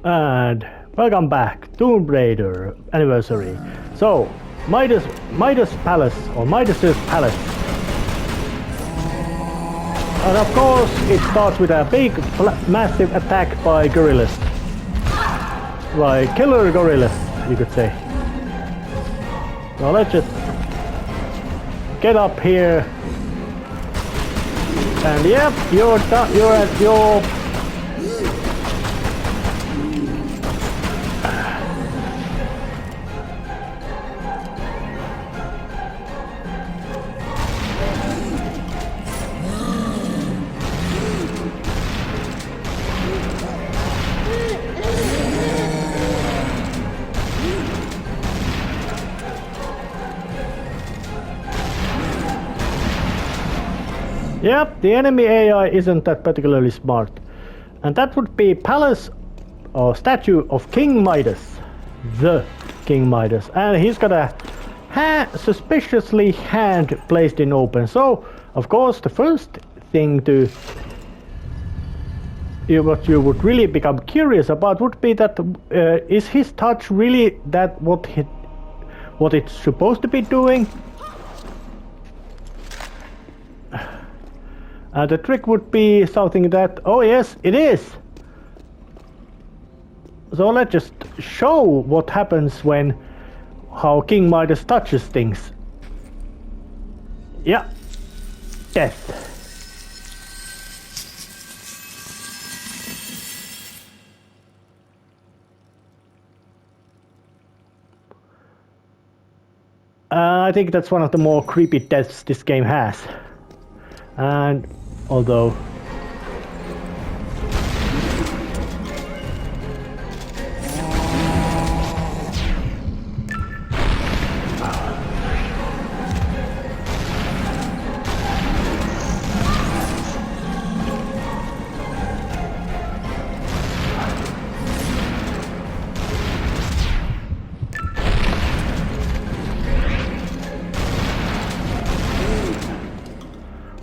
And welcome back, Tomb Raider anniversary. So, Midas Palace, or Midas's Palace. And of course, it starts with a big, massive attack by gorillas. By killer gorillas, you could say. So let's just get up here. And yep, you're at your... Yep, the enemy AI isn't that particularly smart. And that would be Palace or statue of King Midas. The King Midas. And he's got a suspiciously hand placed in open. So, of course, the first thing to... what you would really become curious about would be that is his touch really that what it's supposed to be doing? The trick would be something that, oh yes, it is! So let's just show what happens when, how King Midas touches things. Yeah, death. I think that's one of the more creepy deaths this game has. And although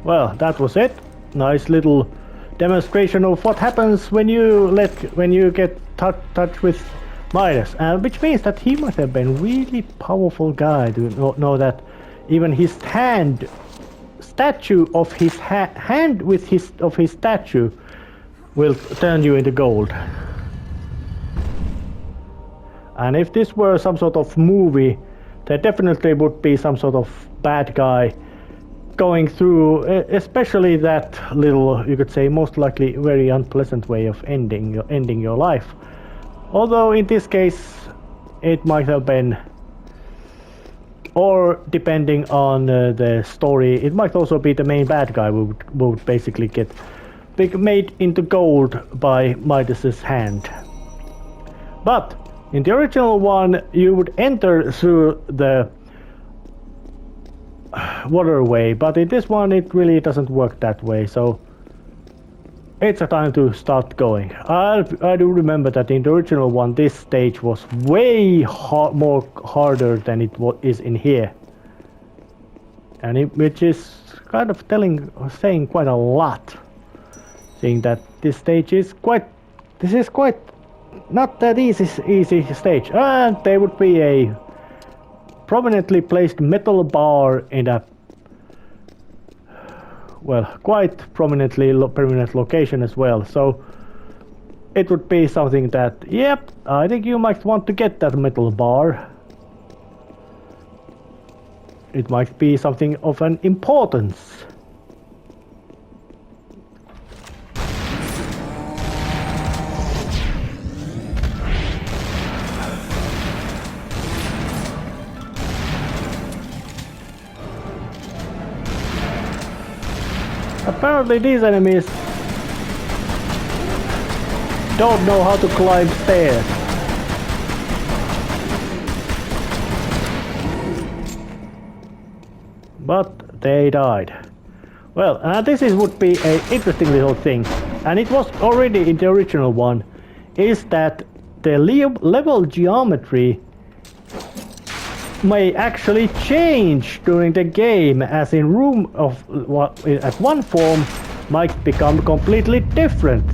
well, that was it. Nice little demonstration of what happens when you get touch with Midas, which means that he must have been really powerful guy to know that even his hand statue of his hand with his statue will turn you into gold. And if this were some sort of movie, there definitely would be some sort of bad guy going through, especially that little, you could say, most likely very unpleasant way of ending your life. Although in this case, it might have been, or depending on the story, it might also be the main bad guy who would basically get made into gold by Midas's hand. But in the original one, you would enter through the waterway, but in this one it really doesn't work that way, so it's a time to start going. I do remember that in the original one this stage was way more harder than it is in here, and which is kind of saying quite a lot, seeing that this is quite not that easy stage. And there would be a prominently placed metal bar in a, well, quite prominently permanent location as well. So it would be something that, yep, I think you might want to get that metal bar. It might be something of an importance. Apparently these enemies don't know how to climb stairs. But they died. Well, this would be an interesting little thing, and it was already in the original one, is that the level geometry may actually change during the game, as in room of what at one form might become completely different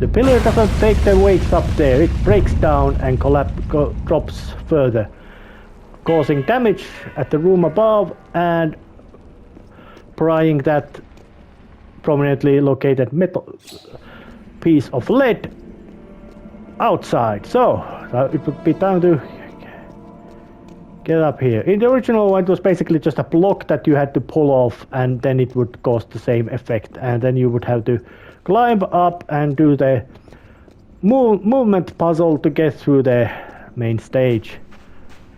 The pillar doesn't take the weights up there, it breaks down and drops further, causing damage at the room above and prying that prominently located metal piece of lead outside. So it would be time to get up here. In the original one, it was basically just a block that you had to pull off, and then it would cause the same effect, and then you would have to climb up and do the movement puzzle to get through the main stage.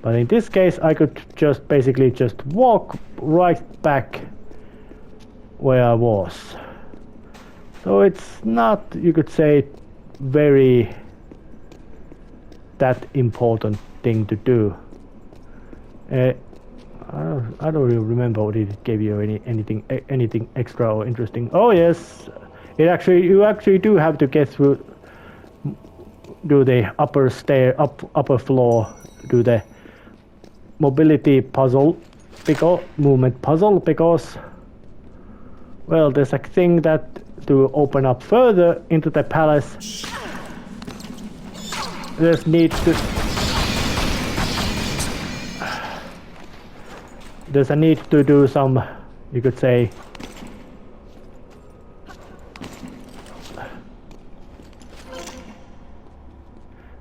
But in this case, I could just basically just walk right back where I was. So it's not, you could say, very that important thing to do. I don't really remember what it gave you anything extra or interesting. Oh yes, you actually do have to get through, do the upper floor, do the mobility puzzle, movement puzzle, because well, there's a thing that to open up further into the palace. There's a need to do some, you could say,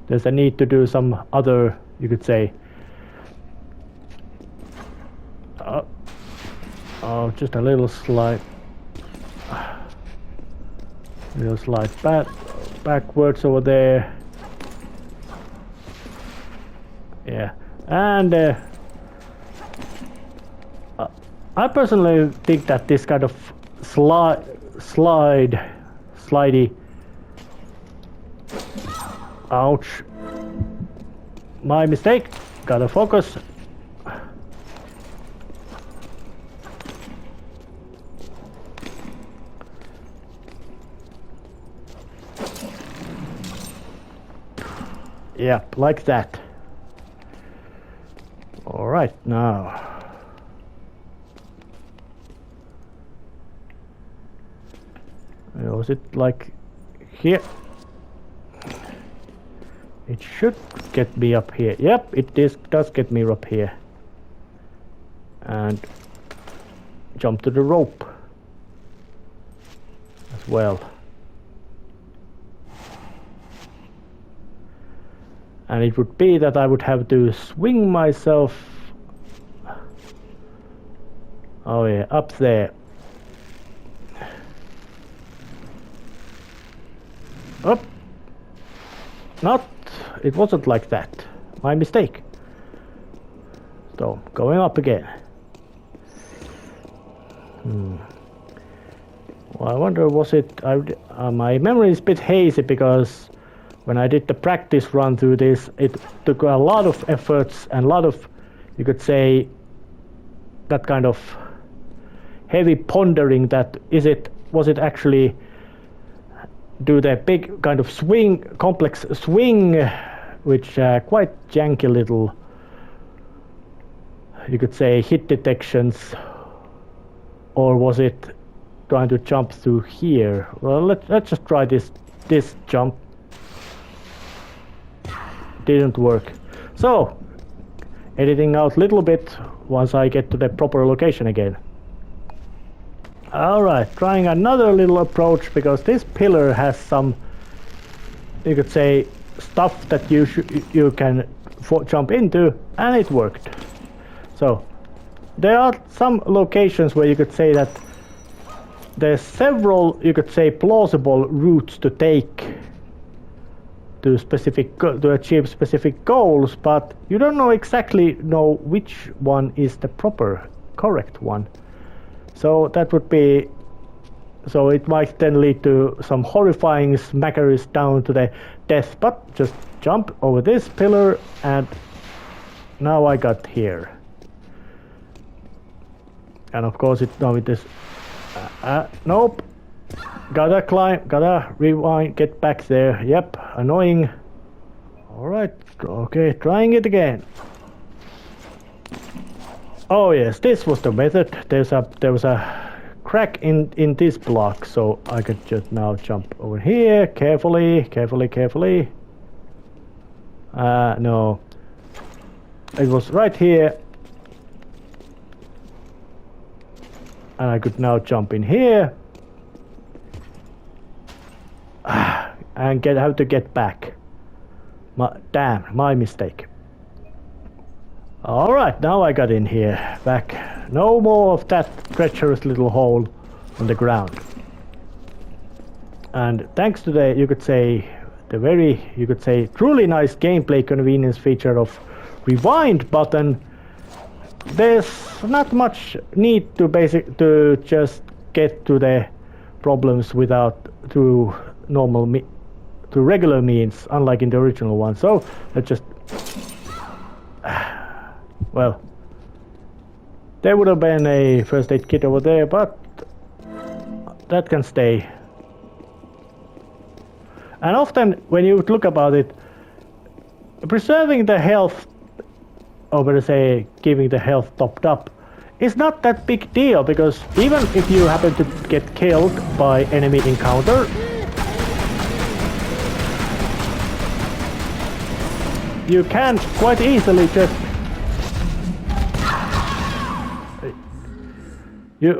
there's a need to do some other, you could say, just a little slide backwards over there. Yeah, and I personally think that this kind of slidey, ouch, my mistake, gotta focus. Yep, like that. All right, now. Was it like here? It should get me up here. Yep, it does get me up here. And jump to the rope as well. And it would be that I would have to swing myself, oh yeah, up there. Up. Not, it wasn't like that. My mistake. So, going up again. Well, I wonder, was it, my memory is a bit hazy because when I did the practice run through this, it took a lot of efforts and a lot of, you could say, that kind of heavy pondering that was it actually do the big kind of swing, complex swing, which quite janky little, you could say, hit detections, or was it trying to jump through here? Well, let's just try this jump. Didn't work. So, editing out a little bit once I get to the proper location again. Alright, trying another little approach, because this pillar has some, you could say, stuff that you can jump into, and it worked. So, there are some locations where you could say that there's several, you could say, plausible routes to take to achieve specific goals, but you don't exactly know which one is the correct one. So that would be, so it might then lead to some horrifying smackeries down to the death, but just jump over this pillar and now I got here. And of course now it is, nope, gotta climb, gotta rewind, get back there, yep, annoying. Alright, okay, trying it again. Oh yes, this was the method. There was a crack in this block, so I could just now jump over here carefully. No. It was right here. And I could now jump in here. And have to get back. Damn, my mistake. Alright, now I got in here. Back. No more of that treacherous little hole on the ground. And thanks to the, you could say truly nice gameplay convenience feature of rewind button, there's not much need to just get to the problems through regular means, unlike in the original one. So let's just well, there would have been a first aid kit over there, but that can stay. And often when you look about it, preserving the health, or better say keeping the health topped up, is not that big deal, because even if you happen to get killed by enemy encounter, you can quite easily just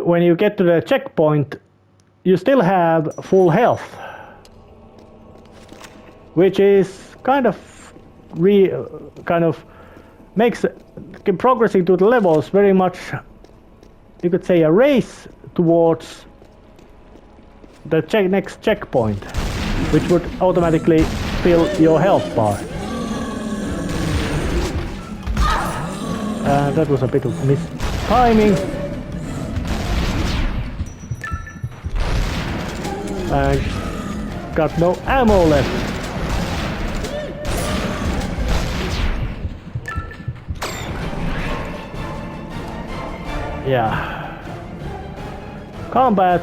when you get to the checkpoint, you still have full health, which is kind of makes progressing to the levels very much, you could say, a race towards the next checkpoint, which would automatically fill your health bar. That was a bit of mistiming. I got no ammo left. Yeah. Combat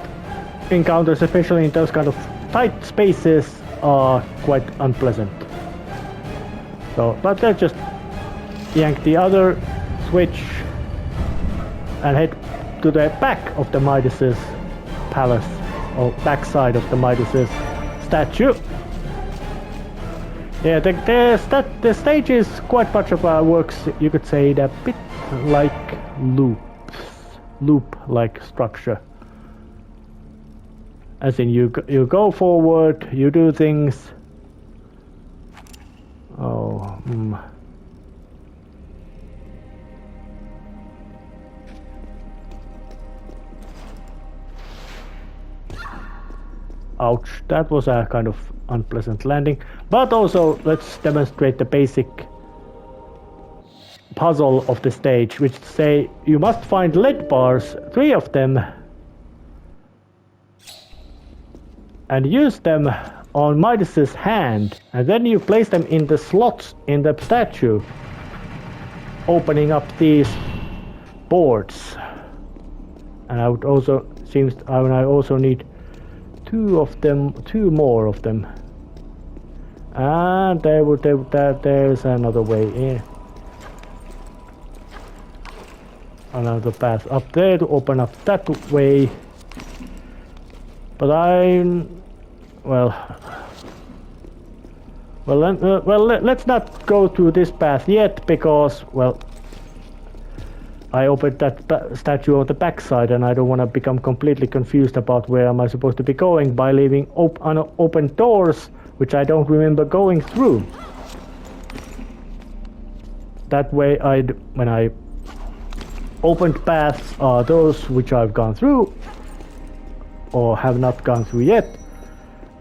encounters, especially in those kind of tight spaces, are quite unpleasant. So, but let's just yank the other switch and head to the back of the Midas's palace, or backside of the Midas's statue. Yeah, the stage is quite much of a works, you could say, a bit like loop-like structure. As in, you go forward, you do things. Ouch, that was a kind of unpleasant landing. But also, let's demonstrate the basic puzzle of the stage, which say you must find lead bars, 3 of them, and use them on Midas's hand, and then you place them in the slots in the statue, opening up these boards. And I would also I also need 2 more of them. And there's another way in. Another path up there to open up that way. But let's not go to this path yet, because, well, I opened that statue on the backside, and I don't want to become completely confused about where am I supposed to be going by leaving open doors, which I don't remember going through. That way, when I opened paths are those which I've gone through, or have not gone through yet,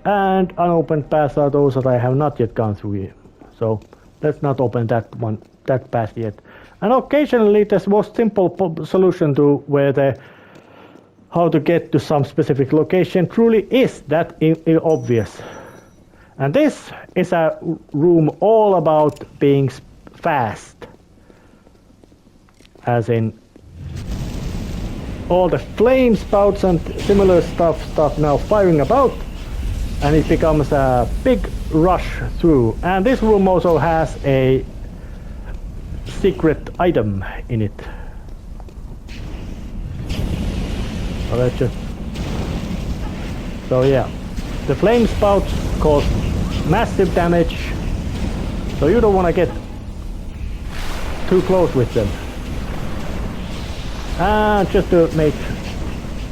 and unopened paths are those that I have not yet gone through yet. So let's not open that path yet. And occasionally the most simple solution to where how to get to some specific location truly is that obvious. And this is a room all about being fast. As in, all the flame spouts and similar stuff start now firing about, and it becomes a big rush through. And this room also has a secret item in it. let's just... So yeah, the flame spouts cause massive damage, so you don't want to get too close with them. And just to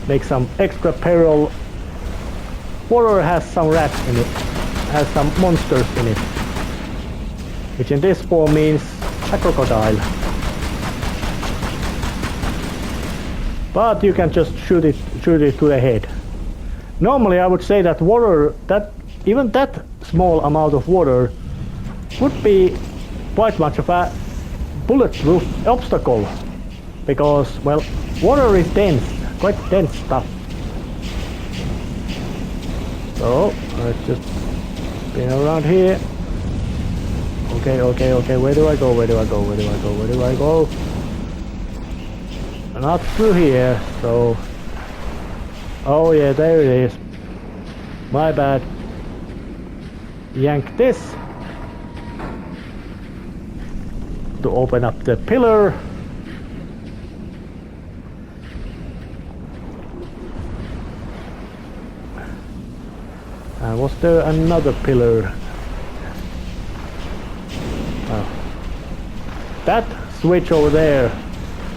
make some extra peril, water has some rats in it, has some monsters in it, which in this form means a crocodile. But you can just shoot it to the head. Normally I would say that water, even that small amount of water would be quite much of a bulletproof obstacle, because, well, water is dense, quite dense stuff. So let's just spin around here. Okay, where do I go? Not through here, so... Oh yeah, there it is. My bad. Yank this to open up the pillar. And was there another pillar? Oh. That switch over there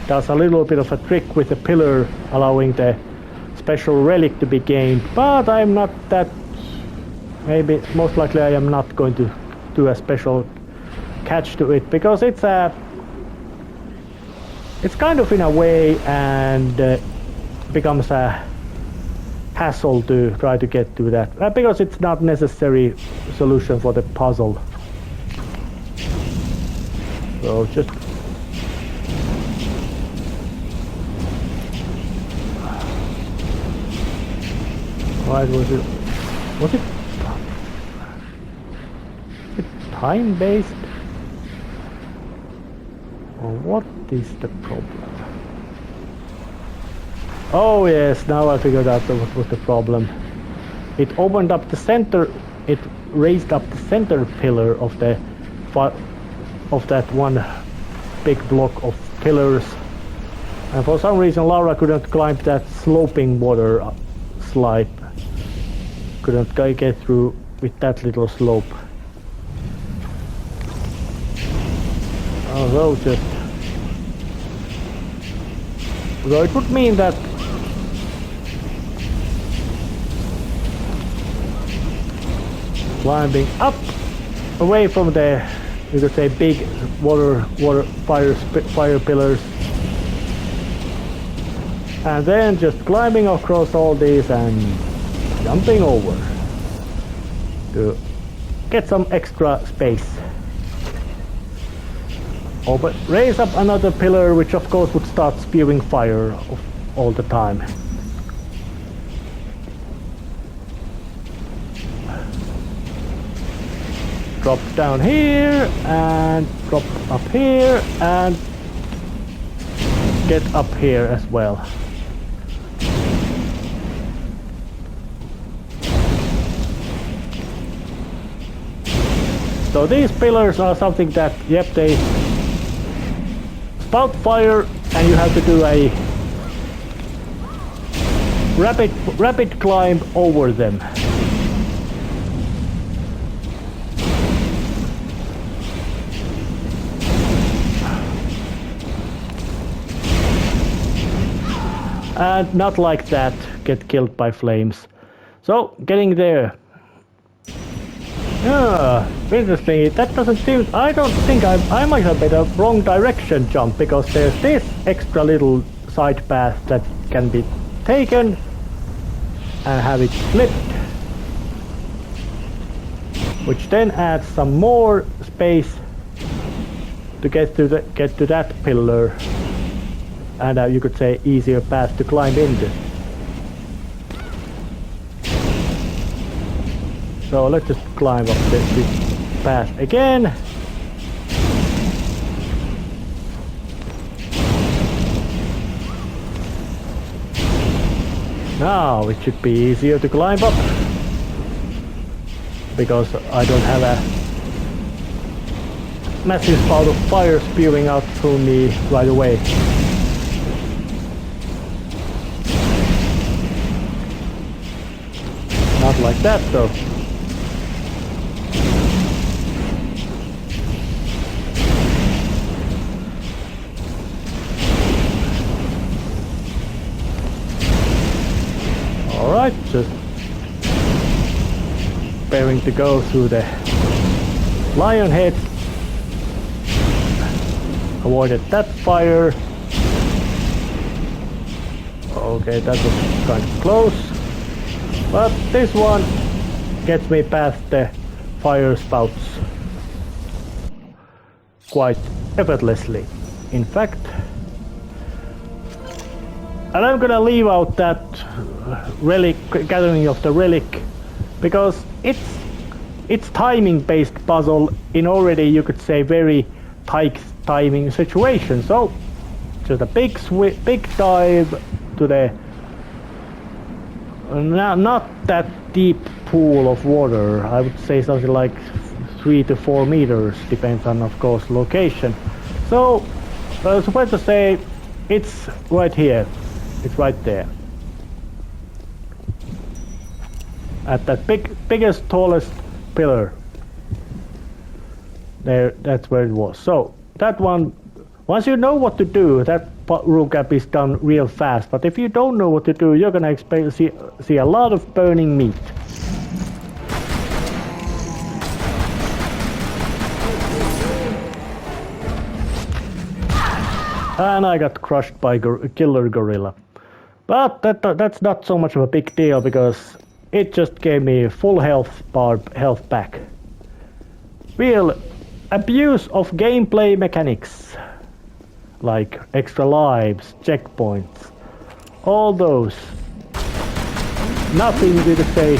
does a little bit of a trick with the pillar, allowing the special relic to be gained, but I'm not that... Maybe, most likely I am not going to do a special catch to it, because it's kind of in a way, and becomes a hassle to try to get to that, because it's not necessary solution for the puzzle. So just... Why was it? Was it time-based? Or what is the problem? Oh yes, now I figured out what was the problem. It opened up the center. It raised up the center pillar of the of that one big block of pillars, and for some reason Laura couldn't climb that sloping water slide. Couldn't get through with that little slope. Although just... So it would mean that climbing up away from the, you could say, big fire pillars, and then just climbing across all these and jumping over to get some extra space. Oh, but raise up another pillar, which of course would start spewing fire all the time. Drop down here and drop up here and get up here as well. So these pillars are something that, yep, they spout fire, and you have to do a rapid climb over them. And not like that, get killed by flames. So, getting there. Yeah, interesting. That doesn't seem... I don't think I might have made a wrong direction jump, because there's this extra little side path that can be taken and have it flipped, which then adds some more space to get to that pillar, and you could say easier path to climb into. So let's just climb up this path again. Now it should be easier to climb up, because I don't have a massive spout of fire spewing out through me right away. like that though. Alright, just preparing to go through the lion head. Avoided that fire. Okay, that was kind of close. But this one gets me past the fire spouts quite effortlessly, in fact. And I'm gonna leave out that relic, gathering of the relic, because it's timing based puzzle in already, you could say, very tight timing situation. So just a big dive to the not that deep pool of water. I would say something like 3 to 4 meters, depends on, of course, location. So supposed to say it's right here. It's right there. At that biggest, tallest pillar. There, that's where it was. So that one, once you know what to do, that room cap is done real fast. But if you don't know what to do, you're gonna see a lot of burning meat. And I got crushed by killer gorilla. But that's not so much of a big deal, because it just gave me full health back. Real abuse of gameplay mechanics, like extra lives, checkpoints, all those. Nothing to say.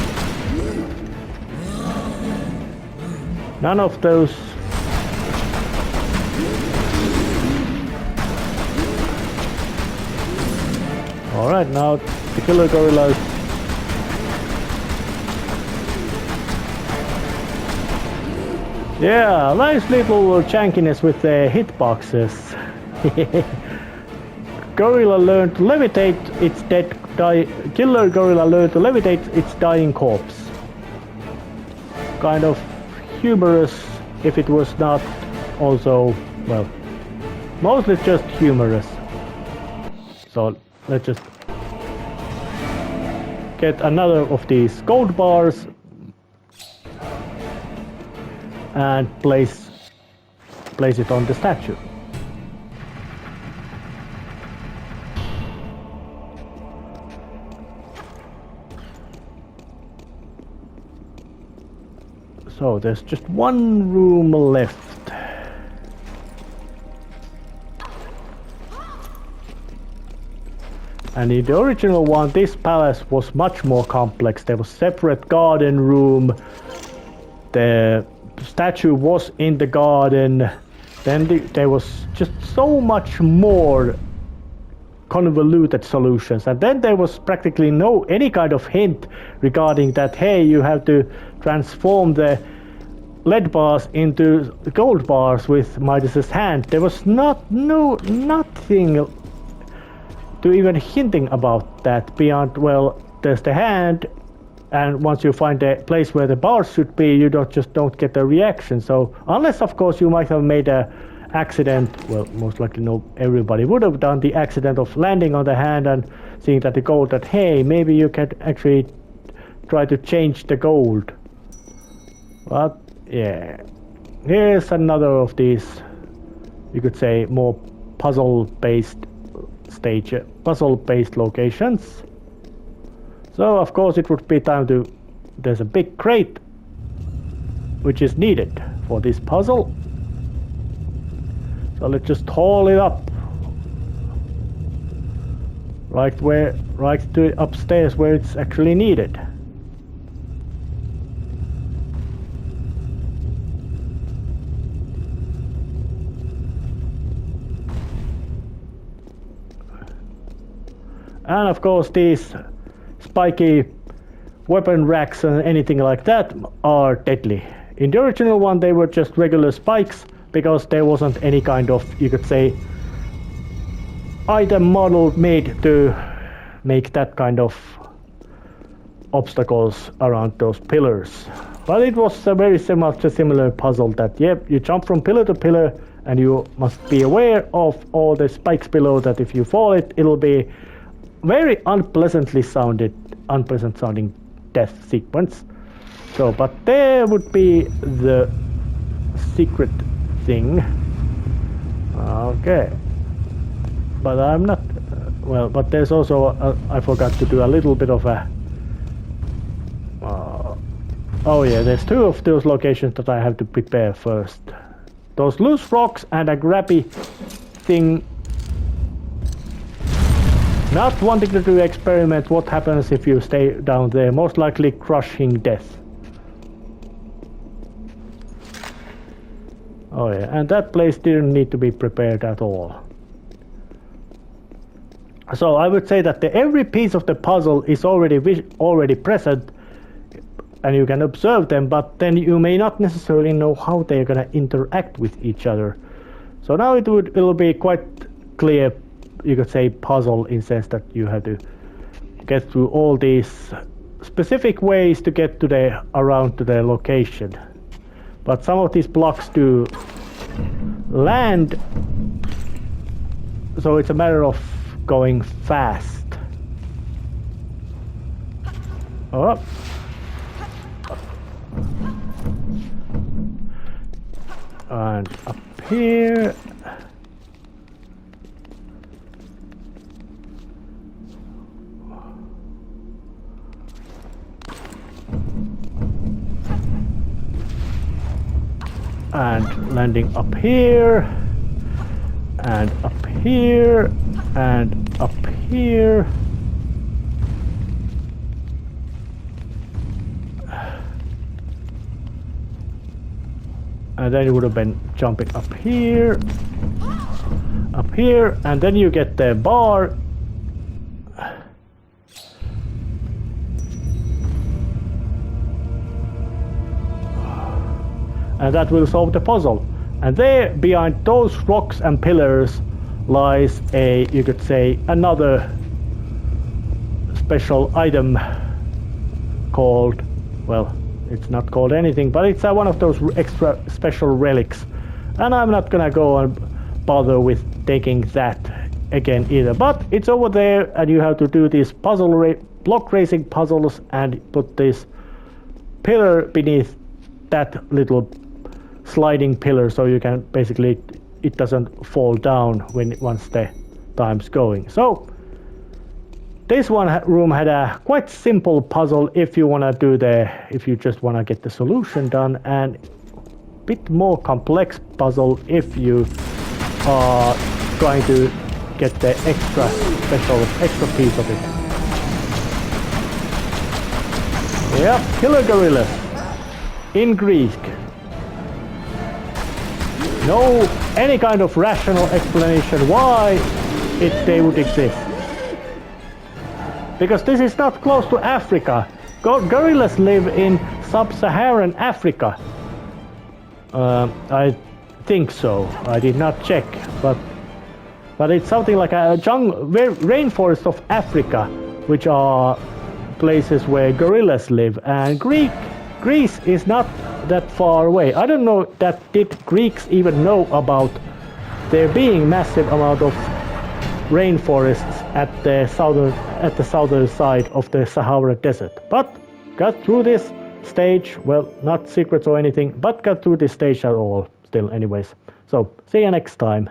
None of those. Alright, now the killer gorillas. Yeah, nice little jankiness with the hitboxes. Gorilla learned to levitate its killer gorilla learned to levitate its dying corpse. Kind of humorous, if it was not also, well, mostly just humorous. So let's just get another of these gold bars and place it on the statue. So there's just one room left. And in the original one, this palace was much more complex. There was separate garden room. The statue was in the garden. Then there was just so much more convoluted solutions. And then there was practically any kind of hint regarding that, hey, you have to transform the lead bars into gold bars with Midas's hand. There was nothing to even hinting about that beyond, well, there's the hand, and once you find the place where the bars should be, you don't get a reaction. So unless, of course, you might have made a accident, well, most likely everybody would have done the accident of landing on the hand and seeing that the gold, that hey, maybe you can actually try to change the gold. But yeah, here's another of these, you could say, more puzzle-based locations. So of course it would be time to, there's a big crate which is needed for this puzzle. So let's just haul it up right to upstairs where it's actually needed. And of course these spiky weapon racks and anything like that are deadly. In the original one they were just regular spikes, because there wasn't any kind of, you could say, item model made to make that kind of obstacles around those pillars. But it was a very similar puzzle that, yep, you jump from pillar to pillar and you must be aware of all the spikes below that if you fall it'll be very unpleasant sounding death sequence. So, but there would be the secret thing. Okay. But I'm not... well, but there's also... I forgot to do a little bit of a... oh yeah, there's two of those locations that I have to prepare first. Those loose rocks and a grabby thing. Not wanting to do experiment what happens if you stay down there. Most likely crushing death. Oh yeah, and that place didn't need to be prepared at all. So I would say that every piece of the puzzle is already present, and you can observe them, but then you may not necessarily know how they're gonna interact with each other. So now it'll be quite clear, you could say, puzzle in the sense that you have to get through all these specific ways to get to around to the location. But some of these blocks do land, so it's a matter of going fast. Oh. And up here. And landing up here. And up here. And up here. And then you would have been jumping up here, and then you get the bar. And that will solve the puzzle. And there, behind those rocks and pillars, lies you could say, another special item called, well, it's not called anything, but it's one of those extra special relics. And I'm not gonna go and bother with taking that again either. But it's over there, and you have to do these block racing puzzles and put this pillar beneath that little sliding pillar, so you can basically, it doesn't fall down once the time's going. So this room had a quite simple puzzle if you just wanna get the solution done, and a bit more complex puzzle if you are trying to get the extra piece of it. Yep, killer gorillas in Greek. No any kind of rational explanation why they would exist. Because this is not close to Africa. Gorillas live in sub-Saharan Africa. I think so. I did not check, but it's something like a rainforest of Africa, which are places where gorillas live. And Greece is not that far away. I don't know did Greeks even know about there being massive amount of rainforests at the southern side of the Sahara Desert. But got through this stage, well, not secrets or anything, but got through this stage at all still anyways. So see you next time.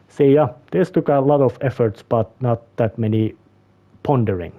See ya. This took a lot of efforts, but not that many pondering.